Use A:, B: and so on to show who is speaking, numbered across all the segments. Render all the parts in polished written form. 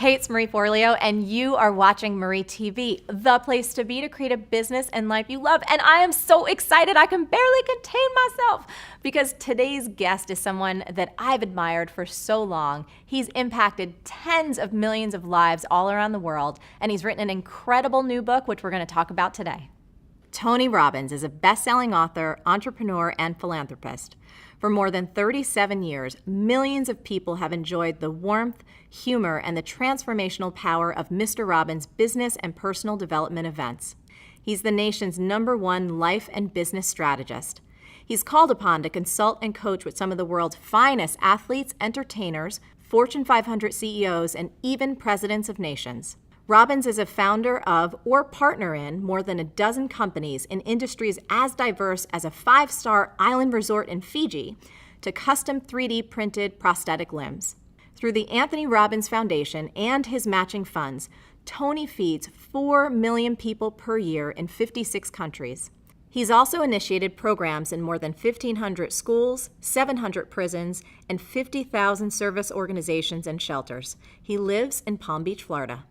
A: Hey, it's Marie Forleo, and you are watching Marie TV, the place to be to create a business and life you love. And I am so excited I can barely contain myself because today's guest is someone that I've admired for so long. He's impacted tens of millions of lives all around the world, and he's written an incredible new book, which we're going to talk about today. Tony Robbins is a best-selling author, entrepreneur, and philanthropist. For more than 37 years, millions of people have enjoyed the warmth, humor, and the transformational power of Mr. Robbins' business and personal development events. He's the nation's #1 life and business strategist. He's called upon to consult and coach with some of the world's finest athletes, entertainers, Fortune 500 CEOs, and even presidents of nations. Robbins is a founder of or partner in more than a dozen companies in industries as diverse as a 5-star island resort in Fiji to custom 3D printed prosthetic limbs. Through the Anthony Robbins Foundation and his matching funds, Tony feeds 4 million people per year in 56 countries. He's also initiated programs in more than 1,500 schools, 700 prisons, and 50,000 service organizations and shelters. He lives in Palm Beach, Florida.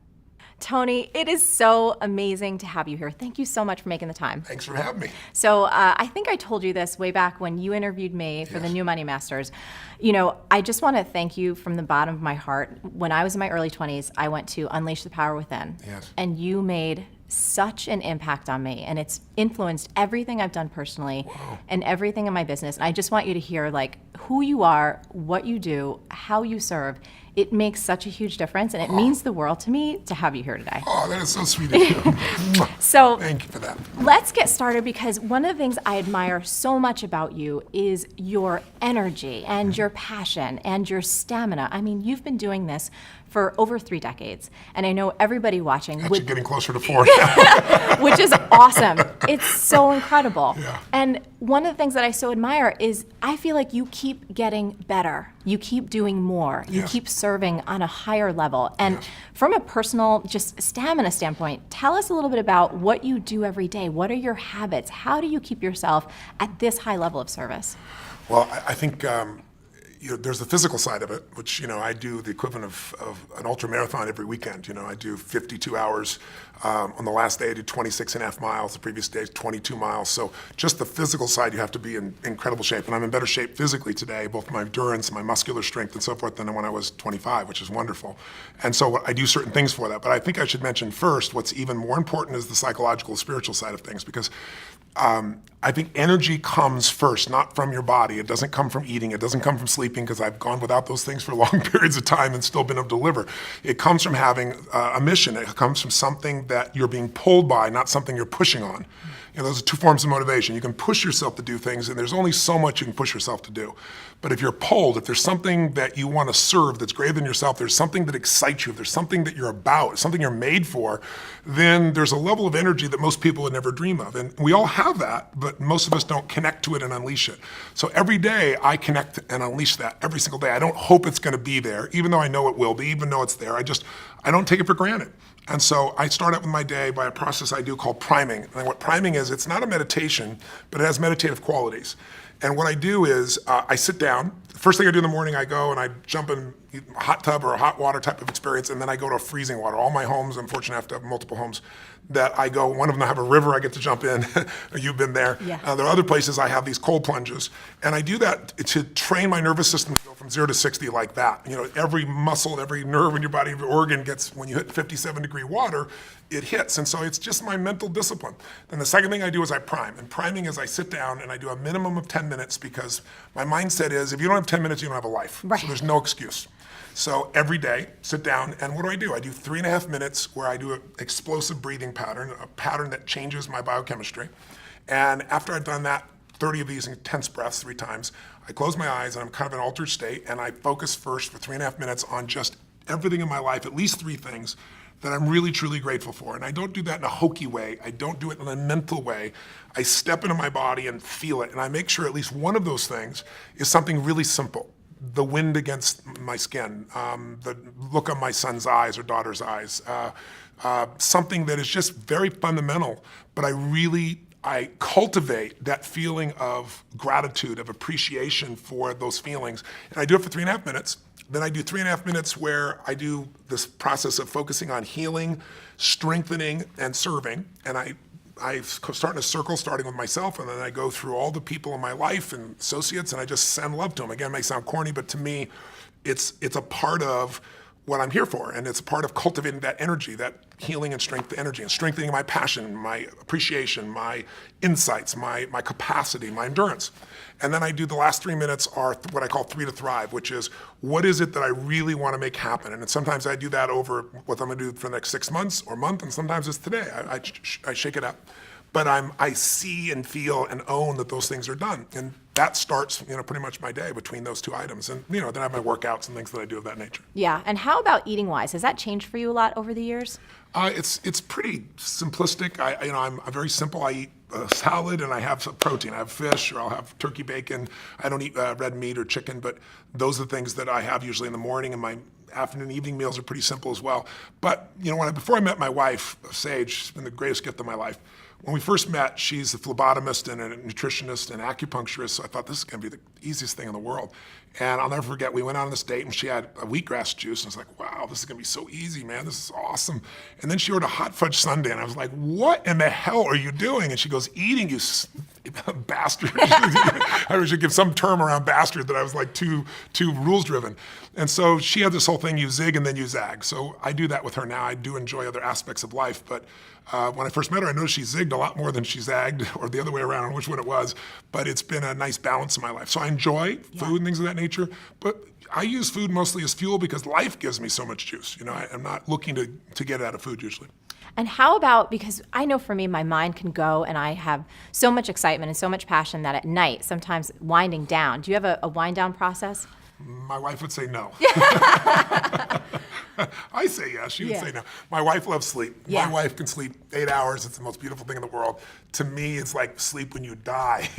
A: Tony, it is so amazing to have you here. Thank you so much for making the time.
B: Thanks for having me.
A: So I think I told you this way back when you interviewed me for the New Money Masters. You know, I just want to thank you from the bottom of my heart. When I was in my early 20s, I went to Unleash the Power Within.
B: Yes.
A: And you made such an impact on me, and it's influenced everything I've done personally and everything in my business. And I just want you to hear like who you are, what you do, how you serve. It makes such a huge difference, and it means the world to me to have you here today.
B: Oh, that is so sweet of you.
A: So
B: thank you for that.
A: Let's get started, because one of the things I admire so much about you is your energy and your passion and your stamina. I mean, you've been doing this for over 3 decades, and I know everybody watching
B: Actually getting closer to 4 now.
A: which is awesome. It's so incredible.
B: Yeah.
A: And one of the things that I so admire is I feel like you keep getting better. You keep doing more. You keep serving on a higher level. And from a personal, just stamina standpoint, tell us a little bit about what you do every day. What are your habits? How do you keep yourself at this high level of service?
B: Well, I think there's the physical side of it, which I do the equivalent of an ultra marathon every weekend. I do 52 hours. On the last day, I did 26.5 miles. The previous day, 22 miles. So just the physical side, you have to be in incredible shape. And I'm in better shape physically today, both my endurance, my muscular strength, and so forth, than when I was 25, which is wonderful. And so I do certain things for that. But I think I should mention first, what's even more important is the psychological, spiritual side of things, because I think energy comes first, not from your body. It doesn't come from eating. It doesn't come from sleeping, because I've gone without those things for long periods of time and still been able to deliver. It comes from having a mission. It comes from something that you're being pulled by, not something you're pushing on. Those are 2 forms of motivation. You can push yourself to do things, and there's only so much you can push yourself to do. But if you're pulled, if there's something that you want to serve that's greater than yourself, there's something that excites you, if there's something that you're about, something you're made for, then there's a level of energy that most people would never dream of. And we all have that, but most of us don't connect to it and unleash it. So every day I connect and unleash that every single day. I don't hope it's going to be there, even though I know it will be, even though it's there. I don't take it for granted. And so I start out with my day by a process I do called priming. And what priming is, it's not a meditation, but it has meditative qualities. And what I do is I sit down. The first thing I do in the morning, I go and I jump in a hot tub or a hot water type of experience, and then I go to a freezing water. All my homes, I'm fortunate enough to have multiple homes, that I go, one of them I have a river I get to jump in. You've been there.
A: Yeah.
B: There are other places I have these cold plunges. And I do that to train my nervous system to go from 0 to 60 like that. Every muscle, every nerve in your body, every organ gets, when you hit 57-degree water, it hits. And so it's just my mental discipline. Then the second thing I do is I prime. And priming is I sit down and I do a minimum of 10 minutes, because my mindset is, if you don't have 10 minutes, you don't have a life.
A: Right.
B: So there's no excuse. So every day, sit down, and what do? I do 3.5 minutes where I do an explosive breathing pattern, a pattern that changes my biochemistry. And after I've done that, 30 of these intense breaths 3 times, I close my eyes and I'm kind of in an altered state, and I focus first for 3.5 minutes on just everything in my life, at least 3 things that I'm really, truly grateful for. And I don't do that in a hokey way. I don't do it in a mental way. I step into my body and feel it, and I make sure at least one of those things is something really simple. The wind against my skin, the look on my son's eyes or daughter's eyes, something that is just very fundamental, but I cultivate that feeling of gratitude, of appreciation for those feelings. And I do it for 3.5 minutes. Then I do 3.5 minutes where I do this process of focusing on healing, strengthening, and serving. And I start in a circle, starting with myself, and then I go through all the people in my life and associates, and I just send love to them. Again, it may sound corny, but to me, it's a part of what I'm here for, and it's a part of cultivating that energy, that healing and strength energy, and strengthening my passion, my appreciation, my insights, my capacity, my endurance. And then I do the last 3 minutes are what I call 3 to Thrive, which is what is it that I really want to make happen? And sometimes I do that over what I'm going to do for the next 6 months or month, and sometimes it's today. I shake it up. But I see and feel and own that those things are done. And that starts, pretty much my day between those two items. And, then I have my workouts and things that I do of that nature.
A: Yeah. And how about eating wise? Has that changed for you a lot over the years?
B: It's pretty simplistic. I'm very simple. I eat a salad and I have some protein. I have fish, or I'll have turkey bacon. I don't eat red meat or chicken, but those are the things that I have usually in the morning, and my afternoon, evening meals are pretty simple as well. But, before I met my wife, Sage, she's been the greatest gift of my life. When we first met, she's a phlebotomist and a nutritionist and acupuncturist, so I thought this is going to be the easiest thing in the world. And I'll never forget, we went on this date and she had a wheatgrass juice, and I was like, wow, this is going to be so easy, man. This is awesome. And then she ordered a hot fudge sundae, and I was like, what in the hell are you doing? And she goes, eating, you bastard. I should give some term around bastard that I was like too rules driven. And so she had this whole thing, you zig and then you zag. So I do that with her now. I do enjoy other aspects of life, but when I first met her, I noticed she zigged a lot more than she zagged, or the other way around, I don't know which one it was, but it's been a nice balance in my life. So I enjoy food and things of that nature, but I use food mostly as fuel because life gives me so much juice. I'm not looking to get it out of food usually.
A: And how about, because I know for me, my mind can go and I have so much excitement and so much passion that at night, sometimes winding down. Do you have a wind down process?
B: My wife would say no. I say yes, she would say no. My wife loves sleep.
A: Yeah.
B: My wife can sleep 8 hours. It's the most beautiful thing in the world. To me, it's like sleep when you die.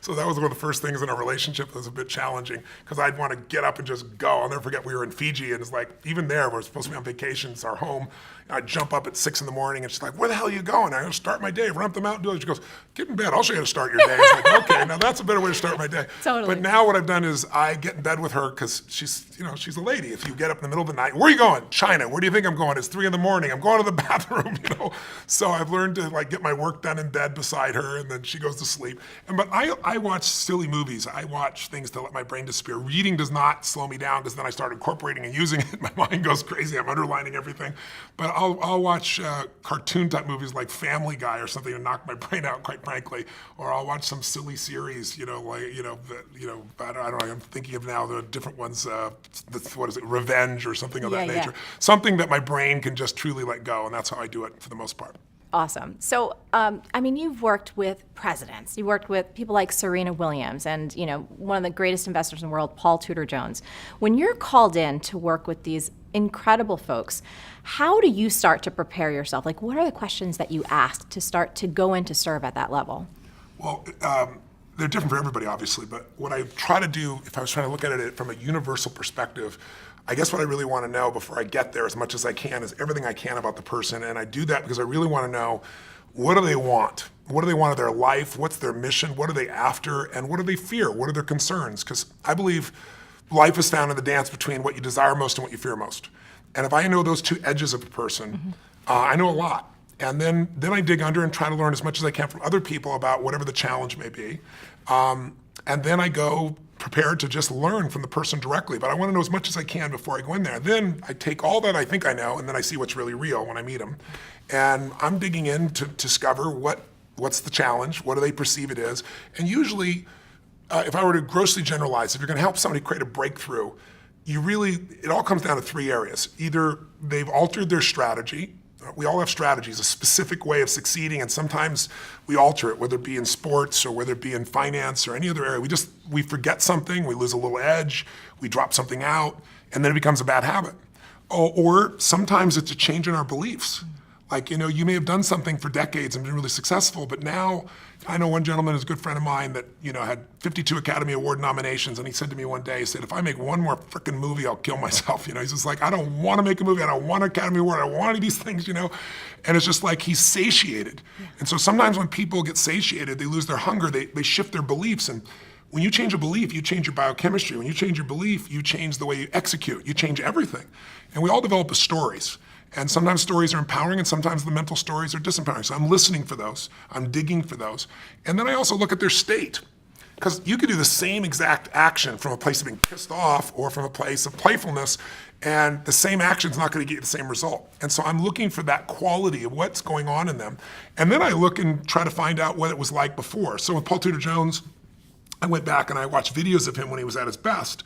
B: So that was one of the first things in our relationship that was a bit challenging, because I'd want to get up and just go. I'll never forget, we were in Fiji, and it's like, even there, we're supposed to be on vacation, it's our home. I'd jump up at 6 in the morning, and she's like, where the hell are you going? I'm going to start my day, run up the mountain, do it. She goes, get in bed, I'll show you how to start your day. It's like, okay, now that's a better way to start my day.
A: Totally.
B: But now what I've done is I get in bed with her, because she's a lady. If you get up in the middle of the night, where are you going? China. Where do you think I'm going? It's 3 in the morning. I'm going to the bathroom, So I've learned to get my work done in bed beside her, and then she goes to sleep. But I watch silly movies. I watch things to let my brain disappear. Reading does not slow me down, because then I start incorporating and using it. My mind goes crazy. I'm underlining everything. But I'll watch cartoon type movies like Family Guy or something to knock my brain out, quite frankly. Or I'll watch some silly series, I don't know. I'm thinking of now the different ones. What is it? Revenge or something of that nature. Something that my brain can just truly let go, and that's how I do it for the most part.
A: Awesome. So, you've worked with presidents. You worked with people like Serena Williams and, one of the greatest investors in the world, Paul Tudor Jones. When you're called in to work with these incredible folks, how do you start to prepare yourself? Like, what are the questions that you ask to start to go in to serve at that level?
B: Well, they're different for everybody, obviously, but what I try to do, if I was trying to look at it from a universal perspective, I guess what I really want to know before I get there as much as I can is everything I can about the person. And I do that because I really want to know, what do they want? What do they want of their life? What's their mission? What are they after? And what do they fear? What are their concerns? Because I believe life is found in the dance between what you desire most and what you fear most. And if I know those two edges of a person, I know a lot. And then I dig under and try to learn as much as I can from other people about whatever the challenge may be. And then I go prepared to just learn from the person directly. But I want to know as much as I can before I go in there. Then I take all that I think I know, and then I see what's really real when I meet them. And I'm digging in to discover what's the challenge, what do they perceive it is. And usually, if I were to grossly generalize, if you're going to help somebody create a breakthrough, it all comes down to 3 areas. Either they've altered their strategy. We all have strategies, a specific way of succeeding, and sometimes we alter it, whether it be in sports or whether it be in finance or any other area. We forget something, we lose a little edge, we drop something out, and then it becomes a bad habit. Or sometimes it's a change in our beliefs. Like, you may have done something for decades and been really successful, but now, I know one gentleman who's a good friend of mine that, had 52 Academy Award nominations, and he said to me one day, he said, if I make one more frickin' movie, I'll kill myself. He's just like, I don't want to make a movie, I don't want an Academy Award, I don't want any of these things, And it's just like he's satiated. And so sometimes when people get satiated, they lose their hunger, they shift their beliefs. And When you change a belief, you change your biochemistry. When you change your belief, you change the way you execute. You change everything. And we all develop as stories. And sometimes stories are empowering, and sometimes the mental stories are disempowering. So I'm listening for those. I'm digging for those. And then I also look at their state. Because you could do the same exact action from a place of being pissed off or from a place of playfulness, and the same action's not going to get you the same result. And so I'm looking for that quality of what's going on in them. And then I look and try to find out what it was like before. So with Paul Tudor Jones, I went back and I watched videos of him when he was at his best.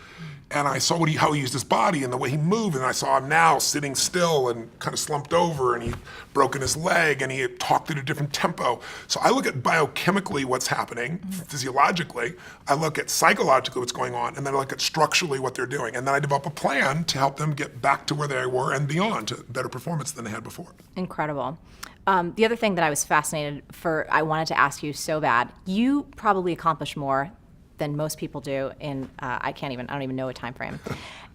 B: And I saw how he used his body and the way he moved. And I saw him now sitting still and kind of slumped over, and he'd broken his leg and he had talked at a different tempo. So I look at biochemically what's happening, physiologically. I look at psychologically what's going on, and then I look at structurally what they're doing. And then I develop a plan to help them get back to where they were and beyond, to better performance than they had before.
A: Incredible. The other thing that I was fascinated I wanted to ask you so bad, you probably accomplish more than most people do in, I don't even know a time frame.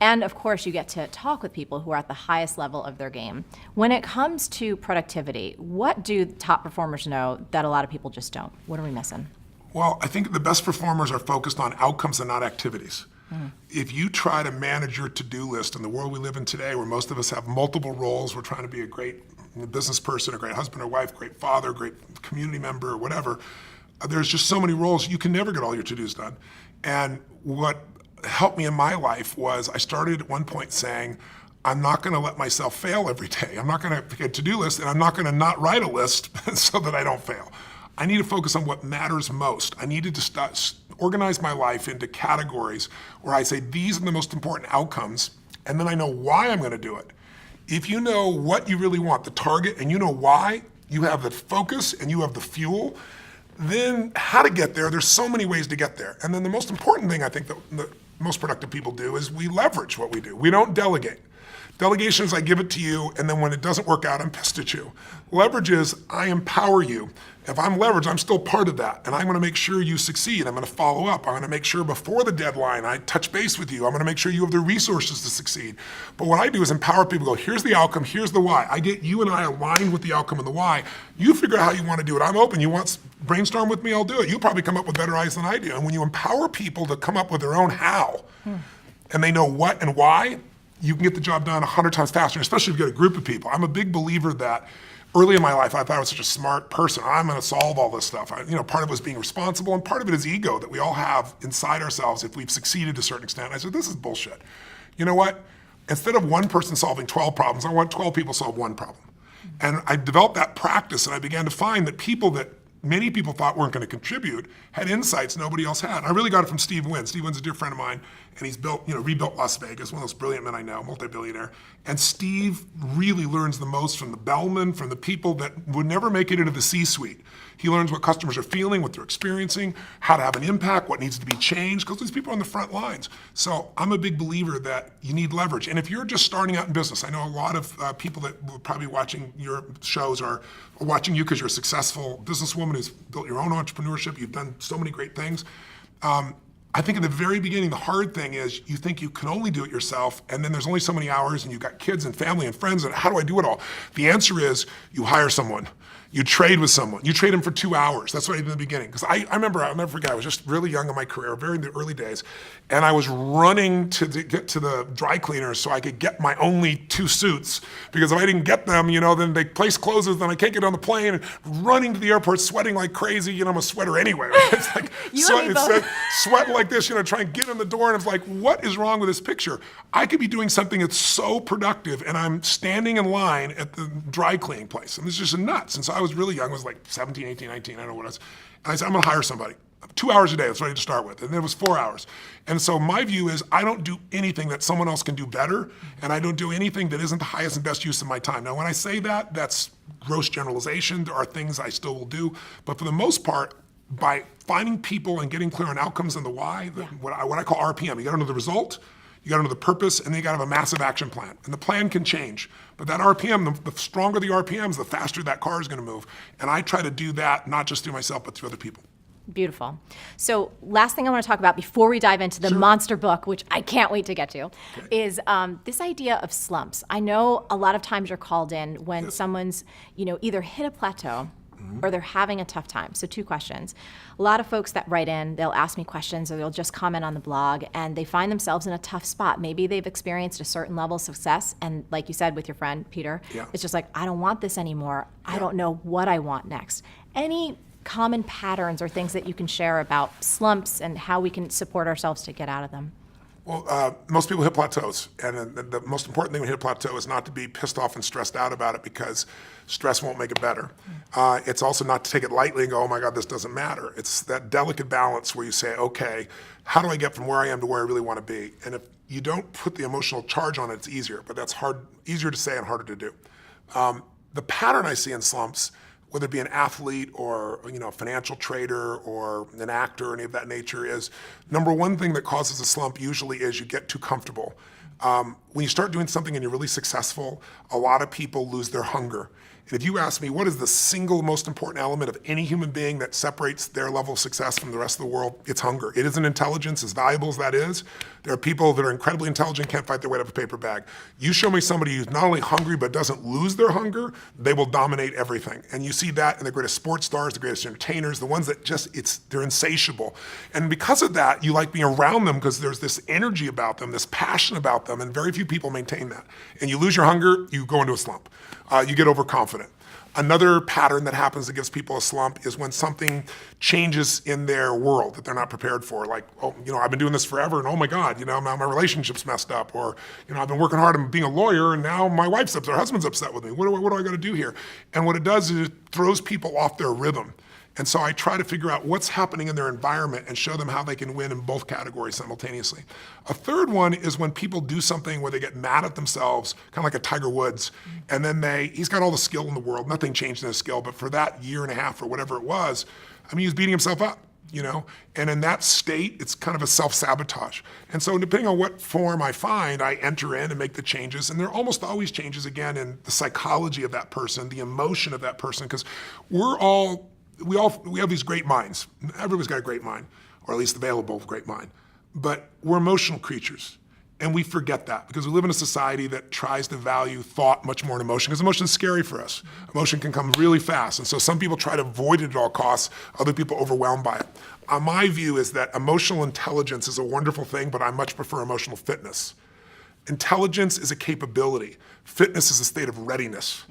A: And of course, you get to talk with people who are at the highest level of their game. When it comes to productivity, what do top performers know that a lot of people just don't? What are we missing?
B: Well, I think the best performers are focused on outcomes and not activities. If you try to manage your to-do list in the world we live in today, where most of us have multiple roles, we're trying to be a great business person, a great husband or wife, great father, great community member, or whatever, there's just so many roles, you can never get all your to-dos done. And what helped me in my life was I started at one point saying, I'm not going to let myself fail every day. I'm not going to get a to-do list, and I'm not going to not write a list so that I don't fail. I need to focus on what matters most. I needed to organize my life into categories where I say, these are the most important outcomes, and then I know why I'm going to do it. If you know what you really want, the target, and you know why, you have the focus and you have the fuel, then how to get there, there's so many ways to get there. And then the most important thing I think that the most productive people do is we leverage what we do. We don't delegate. Delegation is I give it to you, and then when it doesn't work out, I'm pissed at you. Leverage is I empower you. If I'm leveraged, I'm still part of that, and I'm going to make sure you succeed. I'm going to follow up. I'm going to make sure before the deadline I touch base with you. I'm going to make sure you have the resources to succeed. But what I do is empower people. Go, here's the outcome, here's the why. I get you and I aligned with the outcome and the why. You figure out how you want to do it. I'm open. You want brainstorm with me? I'll do it. You'll probably come up with better ideas than I do. And when you empower people to come up with their own how, and they know what and why, you can get the job done 100 times faster, especially if you get a group of people. I'm a big believer that early in my life, I thought I was such a smart person. I'm going to solve all this stuff. Part of it was being responsible, and part of it is ego that we all have inside ourselves if we've succeeded to a certain extent. I said, this is bullshit. You know what? Instead of one person solving 12 problems, I want 12 people to solve one problem. And I developed that practice, and I began to find that people that many people thought weren't going to contribute had insights nobody else had. I really got it from Steve Wynn. Steve Wynn's a dear friend of mine, and he's rebuilt Las Vegas, one of those brilliant men I know, multi-billionaire. And Steve really learns the most from the bellmen, from the people that would never make it into the C-suite. He learns what customers are feeling, what they're experiencing, how to have an impact, what needs to be changed, because these people are on the front lines. So I'm a big believer that you need leverage. And if you're just starting out in business, I know a lot of people that will probably watching your shows are watching you because you're a successful businesswoman who's built your own entrepreneurship. You've done so many great things. I think in the very beginning, the hard thing is you think you can only do it yourself, and then there's only so many hours, and you've got kids and family and friends, and how do I do it all? The answer is you hire someone. You trade with someone. You trade them for 2 hours. That's what I did in the beginning. Because I'll never forget, I was just really young in my career, very in the early days, and I was running to get to the dry cleaners so I could get my only 2 suits. Because if I didn't get them, then the place closes, then I can't get on the plane, and running to the airport, sweating like crazy. I'm a sweater anyway. Right? It's like sweating like this, trying to get in the door, and it's like, what is wrong with this picture? I could be doing something that's so productive, and I'm standing in line at the dry cleaning place, and it's just nuts. And so I was really young, I was like 17, 18, 19, I don't know what it was. And I said, I'm gonna hire somebody. 2 hours a day, that's what I had to start with. And then it was 4 hours. And so my view is I don't do anything that someone else can do better, and I don't do anything that isn't the highest and best use of my time. Now, when I say that, that's gross generalization. There are things I still will do. But for the most part, by finding people and getting clear on outcomes and the why, what I call RPM, you gotta know the result, you gotta know the purpose, and then you gotta have a massive action plan. And the plan can change. But that RPM, the stronger the RPMs, the faster that car is gonna move. And I try to do that, not just through myself, but through other people.
A: Beautiful. So last thing I want to talk about before we dive into the monster book, which I can't wait to get to, is this idea of slumps. I know a lot of times you're called in when someone's, either hit a plateau or they're having a tough time. So 2 questions. A lot of folks that write in, they'll ask me questions or they'll just comment on the blog and they find themselves in a tough spot. Maybe they've experienced a certain level of success and like you said with your friend, Peter, it's just like, I don't want this anymore. I don't know what I want next. Any common patterns or things that you can share about slumps and how we can support ourselves to get out of them?
B: Well, most people hit plateaus, and the most important thing when you hit a plateau is not to be pissed off and stressed out about it because stress won't make it better. It's also not to take it lightly and go, oh my God, this doesn't matter. It's that delicate balance where you say, okay, how do I get from where I am to where I really want to be? And if you don't put the emotional charge on it, it's easier, but that's easier to say and harder to do. The pattern I see in slumps, whether it be an athlete or a financial trader or an actor or any of that nature, is number one thing that causes a slump usually is you get too comfortable. When you start doing something and you're really successful, a lot of people lose their hunger. And if you ask me, what is the single most important element of any human being that separates their level of success from the rest of the world? It's hunger. It isn't intelligence, as valuable as that is. There are people that are incredibly intelligent, can't fight their way up a paper bag. You show me somebody who's not only hungry but doesn't lose their hunger, they will dominate everything. And you see that in the greatest sports stars, the greatest entertainers, the ones that they're insatiable. And because of that, you like being around them because there's this energy about them, this passion about them, and very few people maintain that. And you lose your hunger, you go into a slump. You get overconfident. Another pattern that happens that gives people a slump is when something changes in their world that they're not prepared for. Like, I've been doing this forever and oh my God, now my relationship's messed up. Or, I've been working hard on being a lawyer and now my wife's upset, her husband's upset with me. What do I got to do here? And what it does is it throws people off their rhythm. And so I try to figure out what's happening in their environment and show them how they can win in both categories simultaneously. A third one is when people do something where they get mad at themselves, kind of like a Tiger Woods, and then he's got all the skill in the world, nothing changed in his skill, but for that year and a half or whatever it was, he was beating himself up, and in that state, it's kind of a self-sabotage. And so depending on what form I find, I enter in and make the changes, and there are almost always changes, again, in the psychology of that person, the emotion of that person, because we have these great minds. Everybody's got a great mind, or at least available great mind. But we're emotional creatures, and we forget that because we live in a society that tries to value thought much more than emotion, because emotion is scary for us. Emotion can come really fast, and so some people try to avoid it at all costs, other people are overwhelmed by it. My view is that emotional intelligence is a wonderful thing, but I much prefer emotional fitness. Intelligence is a capability. Fitness is a state of readiness.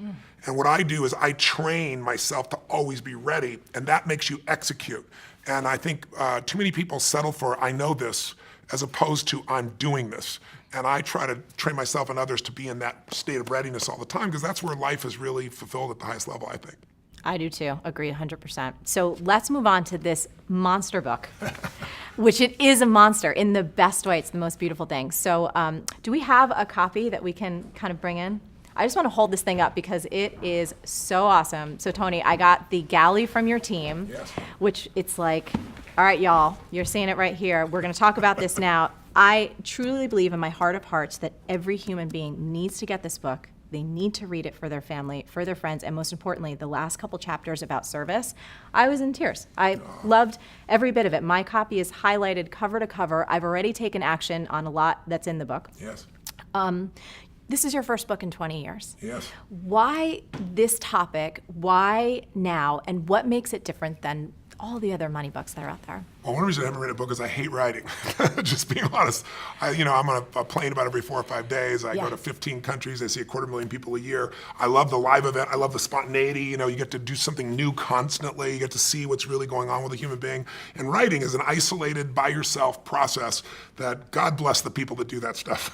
B: And what I do is I train myself to always be ready, and that makes you execute. And I think too many people settle for, I know this, as opposed to I'm doing this. And I try to train myself and others to be in that state of readiness all the time, because that's where life is really fulfilled at the highest level, I think.
A: I do too, agree 100%. So let's move on to this monster book, which it is a monster in the best way. It's the most beautiful thing. So do we have a copy that we can kind of bring in? I just want to hold this thing up because it is so awesome. So Tony, I got the galley from your team, which it's like, all right, y'all, you're seeing it right here. We're going to talk about this now. I truly believe in my heart of hearts that every human being needs to get this book. They need to read it for their family, for their friends, and most importantly, the last couple chapters about service. I was in tears. I loved every bit of it. My copy is highlighted cover to cover. I've already taken action on a lot that's in the book.
B: Yes.
A: This is your first book in 20 years.
B: Yes.
A: Why this topic? Why now? And what makes it different than all the other money books that are out there?
B: Well, one reason I haven't written a book is I hate writing. Just being honest. I'm on a plane about every 4 or 5 days. I go to 15 countries. I see 250,000 people a year. I love the live event. I love the spontaneity. You get to do something new constantly. You get to see what's really going on with a human being. And writing is an isolated, by yourself process that God bless the people that do that stuff.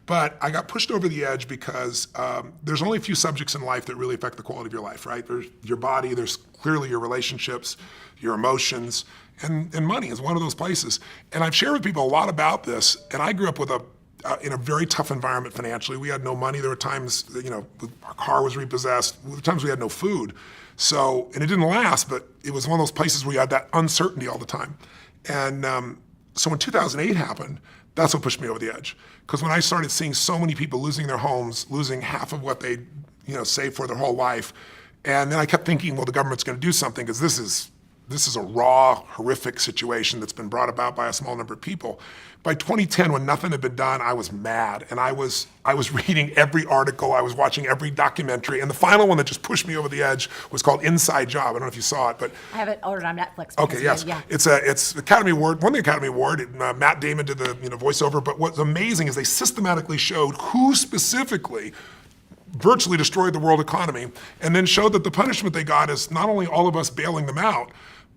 B: But I got pushed over the edge because there's only a few subjects in life that really affect the quality of your life, right? There's your body. There's clearly your relationships, your emotions, and money is one of those places. And I've shared with people a lot about this, and I grew up with in a very tough environment financially. We had no money. There were times, our car was repossessed. There were times we had no food. So, and it didn't last, but it was one of those places where you had that uncertainty all the time. And so when 2008 happened, that's what pushed me over the edge. Because when I started seeing so many people losing their homes, losing half of what they saved for their whole life, and then I kept thinking, well, the government's going to do something because this is this is a raw, horrific situation that's been brought about by a small number of people. By 2010, when nothing had been done, I was mad, and I was reading every article, I was watching every documentary, and the final one that just pushed me over the edge was called Inside Job. I don't know if you saw it, but
A: I have it ordered on Netflix.
B: okay, yes,
A: yeah.
B: It's Academy Award, won the Academy Award. Matt Damon did the voiceover, but what's amazing is they systematically showed who specifically virtually destroyed the world economy, and then showed that the punishment they got is not only all of us bailing them out,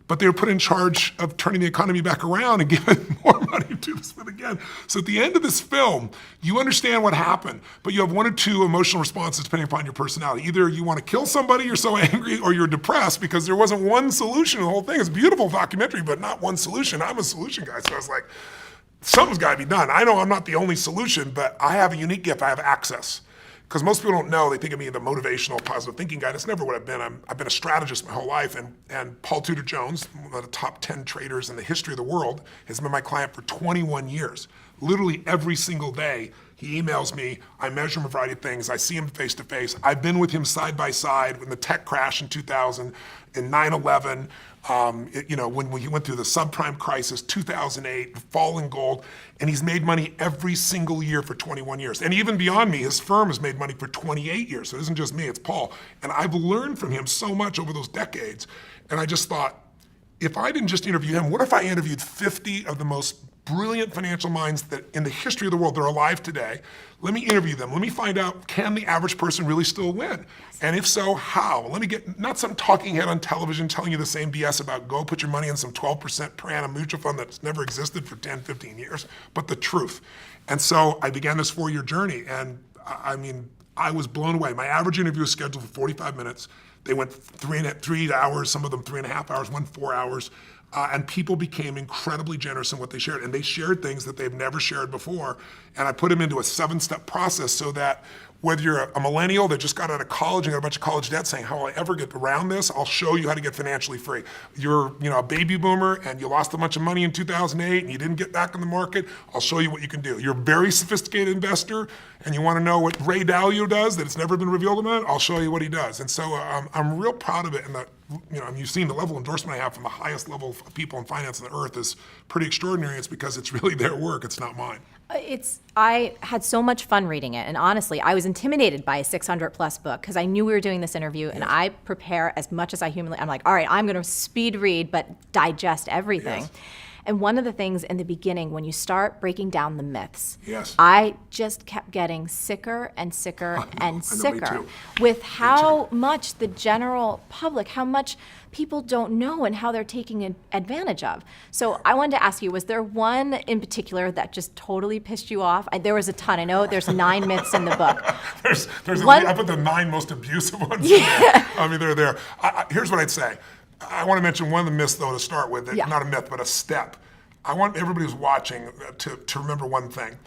B: but they were put in charge of turning the economy back around and giving more money to this one again. So at the end of this film, you understand what happened, but you have one or two emotional responses depending upon your personality. Either you want to kill somebody, you're so angry, or you're depressed because there wasn't one solution to the whole thing. It's a beautiful documentary, but not one solution. I'm a solution guy, so I was like, something's got to be done. I know I'm not the only solution, but I have a unique gift. I have access. Because most people don't know, they think of me as the motivational, positive thinking guy. That's never what I've been. I've been a strategist my whole life, and Paul Tudor Jones, one of the top 10 traders in the history of the world, has been my client for 21 years. Literally every single day, he emails me, I measure him a variety of things, I see him face to face. I've been with him side by side in the tech crash in 2000, in 9/11, when he went through the subprime crisis, 2008, falling gold, and he's made money every single year for 21 years. And even beyond me, his firm has made money for 28 years. So it isn't just me, it's Paul. And I've learned from him so much over those decades. And I just thought, if I didn't just interview him, what if I interviewed 50 of the most brilliant financial minds that in the history of the world that are alive today? Let me interview them. Let me find out, can the average person really still win? And if so, how? Let me get, not some talking head on television telling you the same BS about go put your money in some 12% per annum mutual fund that's never existed for 10, 15 years, but the truth. And so I began this 4-year journey, and I was blown away. My average interview was scheduled for 45 minutes. They went 3 hours, some of them 3.5 hours, 4 hours. And people became incredibly generous in what they shared. And they shared things that they've never shared before. And I put them into a 7-step process so that whether you're a millennial that just got out of college and got a bunch of college debt saying, how will I ever get around this? I'll show you how to get financially free. You're a baby boomer and you lost a bunch of money in 2008 and you didn't get back in the market. I'll show you what you can do. You're a very sophisticated investor and you want to know what Ray Dalio does that it's never been revealed about, I'll show you what he does. And so I'm real proud of it. And you've seen the level of endorsement I have from the highest level of people in finance on the earth is pretty extraordinary. It's because it's really their work, it's not mine.
A: I had so much fun reading it, and honestly, I was intimidated by a 600-plus book because I knew we were doing this interview, and I prepare as much as I humanly. I'm like, all right, I'm going to speed read, but digest everything.
B: Yes.
A: And one of the things in the beginning, when you start breaking down the myths,
B: yes.
A: I just kept getting sicker and sicker and sicker with how much the general public, how much people don't know and how they're taking advantage of. So I wanted to ask you, was there one in particular that just totally pissed you off? There was a ton. I know there's 9 myths in the book.
B: I put the 9 most abusive ones in there. They're there. Here's what I'd say. I want to mention one of the myths, though, to start with. Not a myth, but a step. I want everybody who's watching to remember one thing.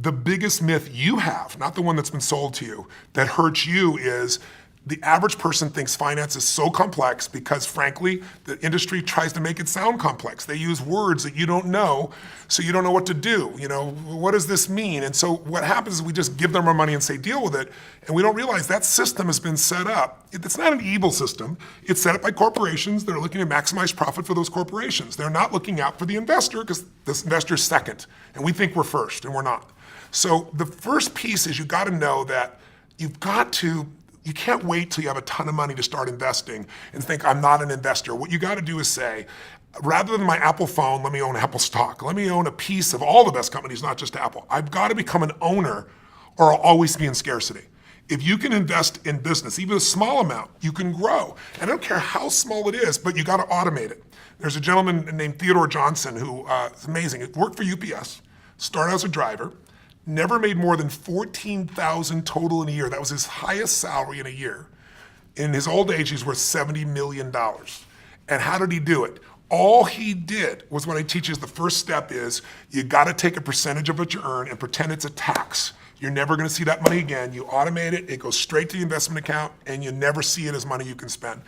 B: The biggest myth you have, not the one that's been sold to you, that hurts you is the average person thinks finance is so complex because, frankly, the industry tries to make it sound complex. They use words that you don't know, so you don't know what to do. What does this mean? And so what happens is we just give them our money and say, deal with it, and we don't realize that system has been set up. It's not an evil system. It's set up by corporations that are looking to maximize profit for those corporations. They're not looking out for the investor because this investor's second, and we think we're first, and we're not. So the first piece is you got to know that you can't wait till you have a ton of money to start investing and think, I'm not an investor. What you got to do is say, rather than my Apple phone, let me own Apple stock. Let me own a piece of all the best companies, not just Apple. I've got to become an owner or I'll always be in scarcity. If you can invest in business, even a small amount, you can grow. And I don't care how small it is, but you got to automate it. There's a gentleman named Theodore Johnson who is amazing. He worked for UPS, started as a driver, never made more than $14,000 total in a year. That was his highest salary in a year. In his old age, he's worth $70 million. And how did he do it? All he did was what I teach is the first step is you got to take a percentage of what you earn and pretend it's a tax. You're never going to see that money again. You automate it, it goes straight to the investment account, and you never see it as money you can spend.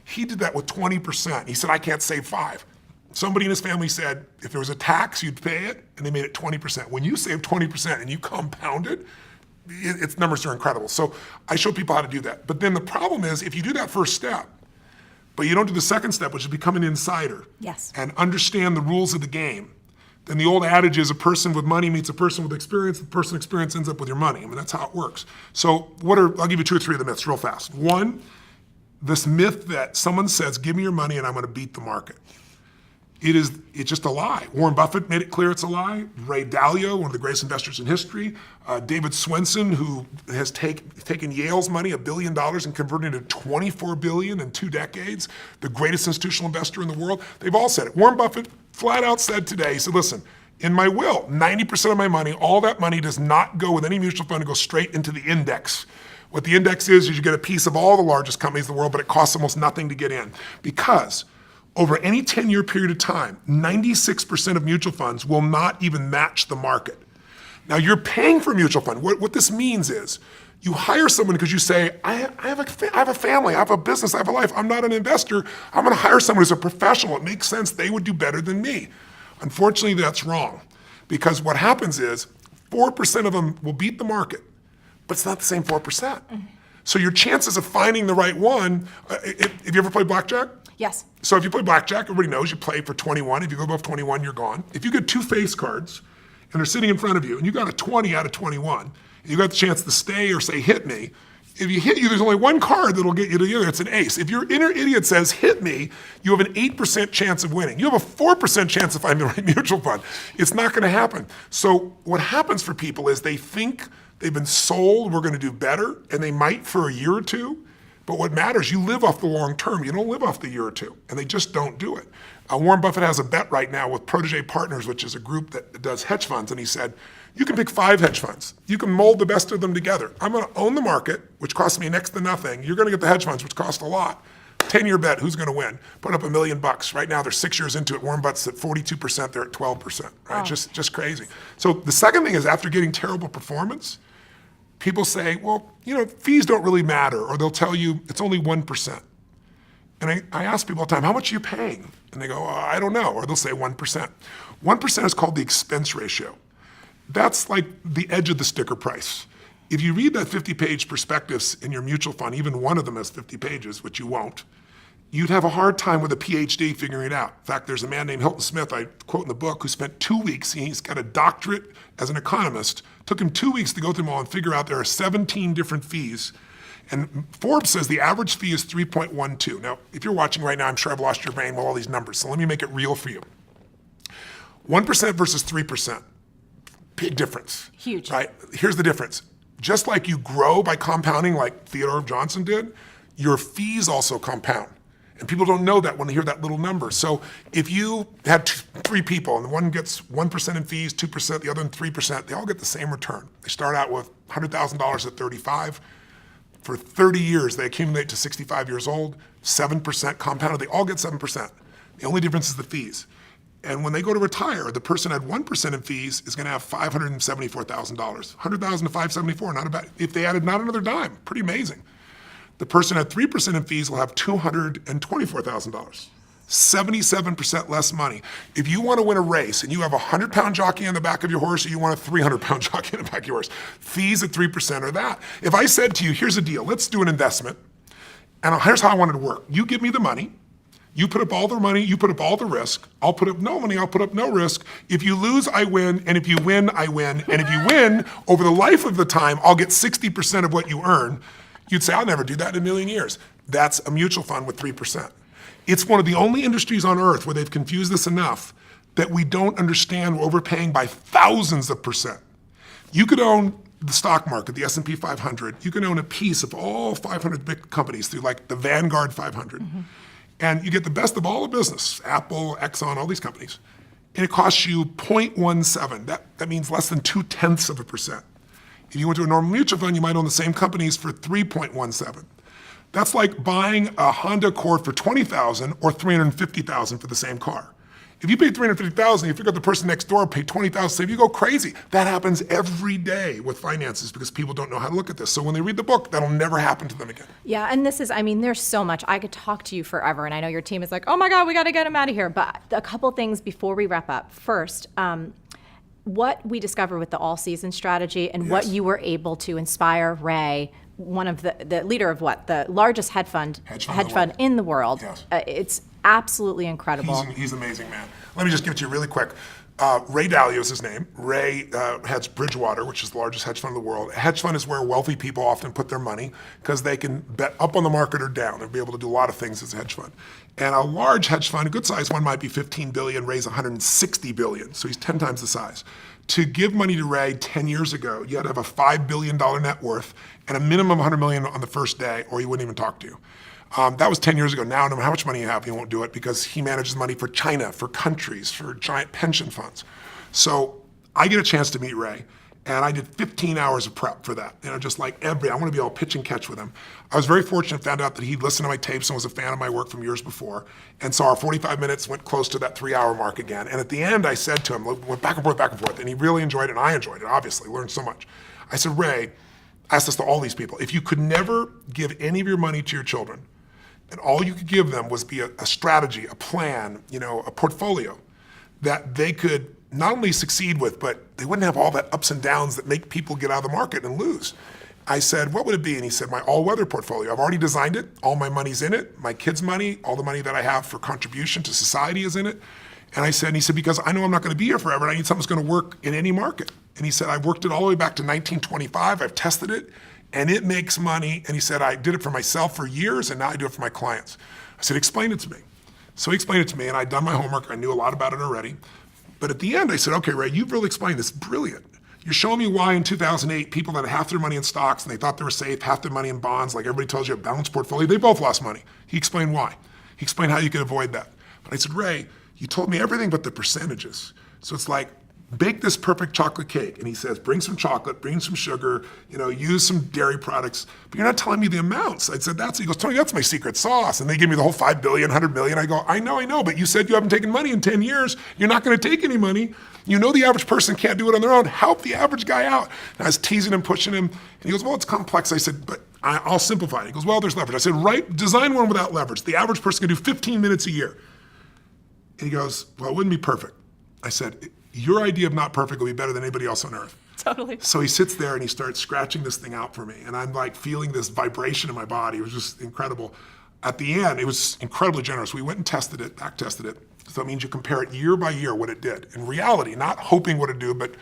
B: He did that with 20%. He said, I can't save 5. Somebody in his family said, if there was a tax, you'd pay it, and they made it 20%. When you save 20% and you compound it, its numbers are incredible. So I show people how to do that. But then the problem is, if you do that first step, but you don't do the second step, which is become an insider.
A: Yes.
B: And understand the rules of the game, then the old adage is a person with money meets a person with experience. The person with experience ends up with your money. I mean, that's how it works. So I'll give you 2 or 3 of the myths real fast. One, this myth that someone says, give me your money and I'm going to beat the market. It's just a lie. Warren Buffett made it clear it's a lie. Ray Dalio, one of the greatest investors in history. David Swenson, who has taken Yale's money, $1 billion, and converted it to $24 billion in 2 decades, the greatest institutional investor in the world. They've all said it. Warren Buffett flat out said today, he said, listen, in my will, 90% of my money, all that money does not go with any mutual fund, it goes straight into the index. What the index is you get a piece of all the largest companies in the world, but it costs almost nothing to get in. Because over any 10-year period of time, 96% of mutual funds will not even match the market. Now you're paying for a mutual fund. What this means is you hire someone because you say, I have a family, I have a business, I have a life. I'm not an investor. I'm going to hire someone who's a professional. It makes sense. They would do better than me. Unfortunately, that's wrong. Because what happens is 4% of them will beat the market, but it's not the same 4%. Mm-hmm. So your chances of finding the right one, have you ever played blackjack?
A: Yes.
B: So if you play blackjack, everybody knows you play for 21. If you go above 21, you're gone. If you get 2 face cards and they're sitting in front of you and you got a 20 out of 21, and you got the chance to stay or say hit me, if you hit you, there's only one card that'll get you to the other. It's an ace. If your inner idiot says hit me, you have an 8% chance of winning. You have a 4% chance of finding the right mutual fund. It's not going to happen. So what happens for people is they think they've been sold we're going to do better, and they might for a year or two. But what matters, you live off the long term. You don't live off the year or two, and they just don't do it. Warren Buffett has a bet right now with Protégé Partners, which is a group that does hedge funds, and he said, you can pick 5 hedge funds. You can mold the best of them together. I'm going to own the market, which costs me next to nothing. You're going to get the hedge funds, which cost a lot. 10-year bet, who's going to win? Put up $1 million. Right now, they're 6 years into it. Warren Buffett's at 42%, they're at 12%, right? Oh. Just crazy. So the second thing is after getting terrible performance, people say, well, fees don't really matter, or they'll tell you it's only 1%. And I ask people all the time, how much are you paying? And they go, I don't know, or they'll say 1%. 1% is called the expense ratio. That's like the edge of the sticker price. If you read that 50-page prospectus in your mutual fund, even one of them has 50 pages, which you won't, you'd have a hard time with a PhD figuring it out. In fact, there's a man named Hilton Smith, I quote in the book, who spent 2 weeks, he's got a doctorate as an economist, took him 2 weeks to go through them all and figure out there are 17 different fees. And Forbes says the average fee is 3.12. Now, if you're watching right now, I'm sure I've lost your brain with all these numbers, so let me make it real for you. 1% versus 3%, big difference.
A: Huge.
B: Right? Here's the difference. Just like you grow by compounding like Theodore Johnson did, your fees also compound. And people don't know that when they hear that little number. So if you had 3 people and one gets 1% in fees, 2%, the other in 3%, they all get the same return. They start out with $100,000 at 35. For 30 years, they accumulate to 65 years old, 7% compounded. They all get 7%. The only difference is the fees. And when they go to retire, the person at 1% in fees is going to have $574,000. $100,000 to $574, not bad. If they added not another dime, pretty amazing. The person at 3% in fees will have $224,000. 77% less money. If you want to win a race and you have a 100-pound jockey on the back of your horse, or you want a 300-pound jockey on the back of your horse, fees at 3% are that. If I said to you, here's a deal, let's do an investment, and here's how I want it to work. You give me the money, you put up all the money, you put up all the risk, I'll put up no money, I'll put up no risk. If you lose, I win, and if you win, I win. And if you win, over the life of the time, I'll get 60% of what you earn. You'd say, I'll never do that in a million years. That's a mutual fund with 3%. It's one of the only industries on earth where they've confused this enough that we don't understand we're overpaying by thousands of percent. You could own the stock market, the S&P 500. You can own a piece of all 500 big companies through like the Vanguard 500. Mm-hmm. And you get the best of all the business, Apple, Exxon, all these companies. And it costs you 0.17. That means less than 0.2%. If you went to a normal mutual fund, you might own the same companies for 3.17. That's like buying a Honda Accord for $20,000 or $350,000 for the same car. If you pay $350,000, you figure out the person next door paid $20,000, so you go crazy. That happens every day with finances because people don't know how to look at this. So when they read the book, that'll never happen to them again.
A: Yeah, and this is, there's so much. I could talk to you forever, and I know your team is like, oh my God, we got to get him out of here. But a couple things before we wrap up. First, what we discovered with the all-season strategy and what you were able to inspire Ray one of the leader of what? The largest hedge fund in the world.
B: Yes.
A: It's absolutely incredible.
B: He's an amazing man. Let me just give it to you really quick. Ray Dalio is his name. Ray heads Bridgewater, which is the largest hedge fund in the world. A hedge fund is where wealthy people often put their money because they can bet up on the market or down and be able to do a lot of things as a hedge fund. And a large hedge fund, a good sized one might be 15 billion, Ray's 160 billion, so he's 10 times the size. To give money to Ray 10 years ago, you had to have a $5 billion net worth and a minimum of 100 million on the first day, or he wouldn't even talk to you. That was 10 years ago. Now, no matter how much money you have, you won't do it because he manages money for China, for countries, for giant pension funds. So I get a chance to meet Ray, and I did 15 hours of prep for that. Just like I want to be able to pitch and catch with him. I was very fortunate, found out that he'd listened to my tapes and was a fan of my work from years before. And so our 45 minutes went close to that 3-hour mark again. And at the end, I said to him, went back and forth, and he really enjoyed it, and I enjoyed it, obviously, learned so much. I said, Ray, I asked this to all these people, if you could never give any of your money to your children, and all you could give them was be a strategy, a plan, a portfolio that they could not only succeed with, but they wouldn't have all that ups and downs that make people get out of the market and lose. I said, what would it be? And he said, my all-weather portfolio. I've already designed it. All my money's in it. My kids' money, all the money that I have for contribution to society is in it. And he said, because I know I'm not going to be here forever, and I need something that's going to work in any market. And he said, I've worked it all the way back to 1925. I've tested it. And it makes money. And he said, I did it for myself for years, and now I do it for my clients. I said, explain it to me. So he explained it to me, and I'd done my homework. I knew a lot about it already. But at the end, I said, okay, Ray, you've really explained this. Brilliant. You're showing me why in 2008, people that had half their money in stocks, and they thought they were safe, half their money in bonds, like everybody tells you, a balanced portfolio, they both lost money. He explained why. He explained how you could avoid that. But I said, Ray, you told me everything but the percentages. So it's like, bake this perfect chocolate cake. And he says, bring some chocolate, bring some sugar, use some dairy products, but you're not telling me the amounts. I said, he goes, Tony, that's my secret sauce. And they give me the whole 5 billion, 100 million. I go, I know, but you said you haven't taken money in 10 years. You're not going to take any money. You know the average person can't do it on their own. Help the average guy out. And I was teasing him, pushing him. And he goes, well, it's complex. I said, but I'll simplify it. He goes, well, there's leverage. I said, design one without leverage. The average person can do 15 minutes a year. And he goes, well, it wouldn't be perfect. I said, your idea of not perfect will be better than anybody else on earth.
A: Totally.
B: So he sits there and he starts scratching this thing out for me. And I'm like feeling this vibration in my body. It was just incredible. At the end, it was incredibly generous. We went and tested it, back tested it. So it means you compare it year by year what it did. In reality, not hoping what it'd do, but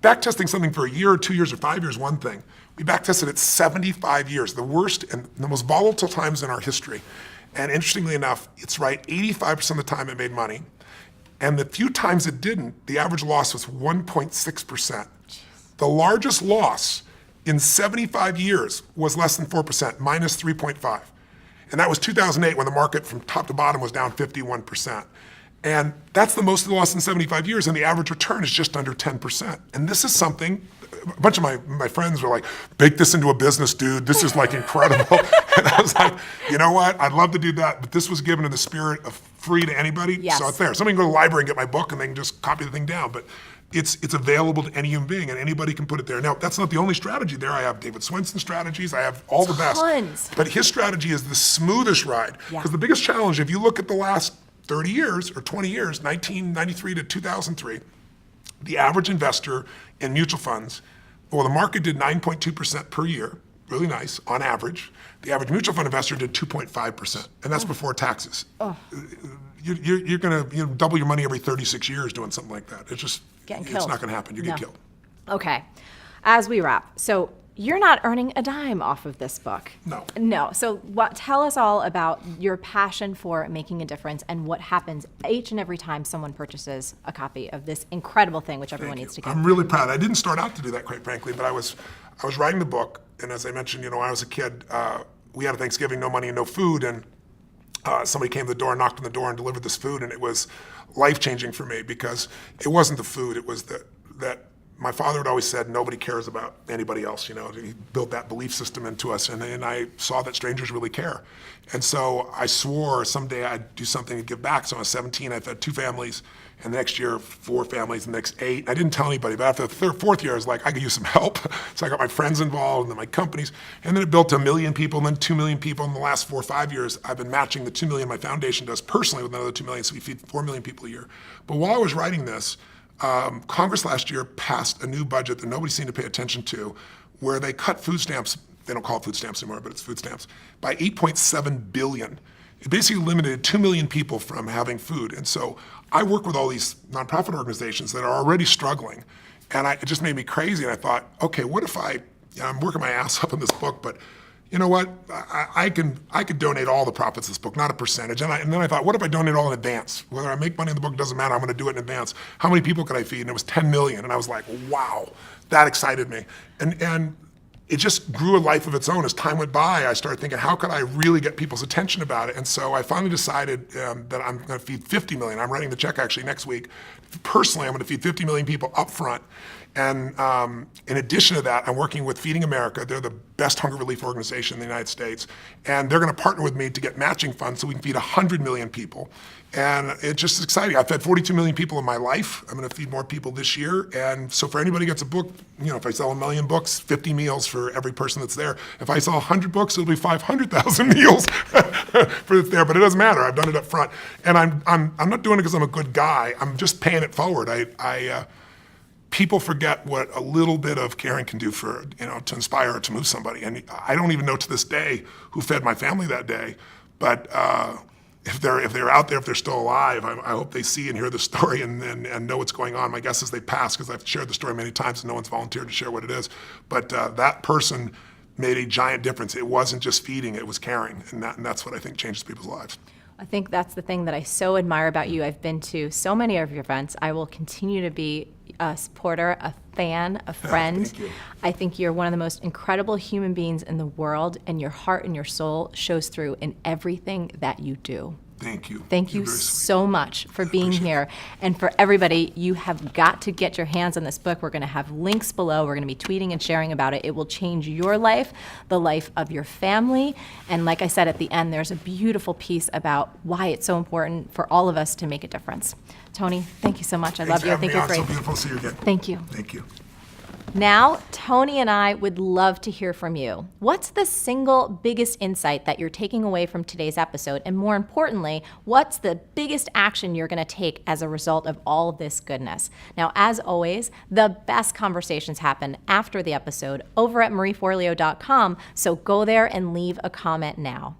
B: back testing something for a year or 2 years or 5 years, one thing. We back tested it 75 years, the worst and the most volatile times in our history. And interestingly enough, it's right, 85% of the time it made money. And the few times it didn't, the average loss was 1.6%. The largest loss in 75 years was less than 4%, minus 3.5. And that was 2008 when the market from top to bottom was down 51%. And that's the most of the loss in 75 years, and the average return is just under 10%. And this is something, a bunch of my friends were like, bake this into a business, dude. This is like incredible. And I was like, you know what? I'd love to do that, but this was given in the spirit of free to anybody.
A: Yes.
B: So it's there. Somebody can go to the library and get my book and they can just copy the thing down. But it's available to any human being and anybody can put it there. Now, that's not the only strategy there. I have David Swenson strategies. I have all the best.
A: Tons.
B: But his strategy is the smoothest ride. Because the biggest challenge, if you look at the last 30 years or 20 years, 1993 to 2003, the average investor in mutual funds, well, the market did 9.2% per year, really nice, on average. The average mutual fund investor did 2.5%, and that's before taxes. You're going to double your money every 36 years doing something like that. It's just, it's not going to happen. You get killed.
A: Okay. As we wrap, so you're not earning a dime off of this book. No. So tell us all about your passion for making a difference and what happens each and every time someone purchases a copy of this incredible thing, which everyone needs to get.
B: I'm really proud. I didn't start out to do that, quite frankly, but I was writing the book, and as I mentioned, when I was a kid, we had a Thanksgiving, no money and no food, and somebody came to the door, knocked on the door, and delivered this food, and it was life-changing for me because it wasn't the food, it was that my father had always said, nobody cares about anybody else, He built that belief system into us, and I saw that strangers really care. And so I swore someday I'd do something to give back. So I was 17, I fed 2 families, and the next year, 4 families, the next 8. I didn't tell anybody, but after the 4th year, I was like, I could use some help. So I got my friends involved, and then my companies, and then it built to 1 million people, and then 2 million people. In the last 4 or 5 years, I've been matching the 2 million my foundation does personally with another 2 million, so we feed 4 million people a year. But while I was writing this, Congress last year passed a new budget that nobody seemed to pay attention to, where they cut food stamps they don't call it food stamps anymore, but it's food stamps, by 8.7 billion. It basically eliminated 2 million people from having food. And so I work with all these nonprofit organizations that are already struggling. And it just made me crazy. And I thought, okay, what if I'm working my ass up on this book, but you know what? I could donate all the profits of this book, not a percentage. And then I thought, what if I donate all in advance? Whether I make money in the book doesn't matter. I'm going to do it in advance. How many people could I feed? And it was 10 million. And I was like, wow, that excited me. And it just grew a life of its own. As time went by, I started thinking, how could I really get people's attention about it? And so I finally decided that I'm going to feed 50 million. I'm writing the check actually next week. Personally, I'm going to feed 50 million people up front. And in addition to that, I'm working with Feeding America. They're the best hunger relief organization in the United States. And they're going to partner with me to get matching funds so we can feed 100 million people. And it's just exciting. I've fed 42 million people in my life. I'm going to feed more people this year. And so for anybody who gets a book, if I sell 1 million books, 50 meals for every person that's there. If I sell 100 books, it'll be 500,000 meals for there. But it doesn't matter. I've done it up front. And I'm not doing it because I'm a good guy. I'm just paying it forward. People forget what a little bit of caring can do for, to inspire or to move somebody. And I don't even know to this day who fed my family that day. But if they're out there, if they're still alive, I hope they see and hear the story and know what's going on. My guess is they pass because I've shared the story many times and no one's volunteered to share what it is. But that person made a giant difference. It wasn't just feeding, it was caring. And that's what I think changes people's lives.
A: I think that's the thing that I so admire about you. I've been to so many of your events. I will continue to be a supporter, a fan, a friend.
B: Thank you.
A: I think you're one of the most incredible human beings in the world, and your heart and your soul shows through in everything that you do.
B: Thank you.
A: Thank you
B: You're very sweet.
A: so much for being here. And for everybody, you have got to get your hands on this book. We're going to have links below. We're going to be tweeting and sharing about it. It will change your life, the life of your family. And like I said at the end, there's a beautiful piece about why it's so important for all of us to make a difference. Tony, thank you so much. I love you. I think you're great.
B: So beautiful to see you again.
A: Thank you.
B: Thank you.
A: Now, Tony and I would love to hear from you. What's the single biggest insight that you're taking away from today's episode? And more importantly, what's the biggest action you're going to take as a result of all of this goodness? Now, as always, the best conversations happen after the episode over at marieforleo.com, so go there and leave a comment now.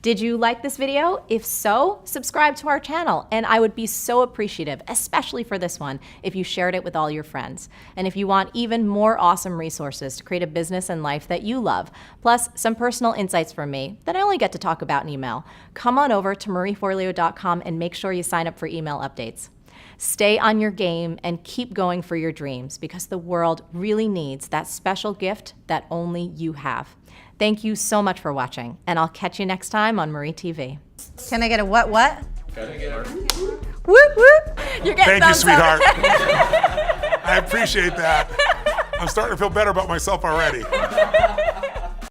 A: Did you like this video? If so, subscribe to our channel, and I would be so appreciative, especially for this one, if you shared it with all your friends. And if you want even more awesome resources to create a business and life that you love, plus some personal insights from me that I only get to talk about in email, come on over to marieforleo.com and make sure you sign up for email updates. Stay on your game and keep going for your dreams, because the world really needs that special gift that only you have. Thank you so much for watching, and I'll catch you next time on Marie TV.
C: Can I get a what?
A: Whoop, whoop. You're getting
B: Thank you,
A: thumbs up.
B: sweetheart. I appreciate that. I'm starting to feel better about myself already.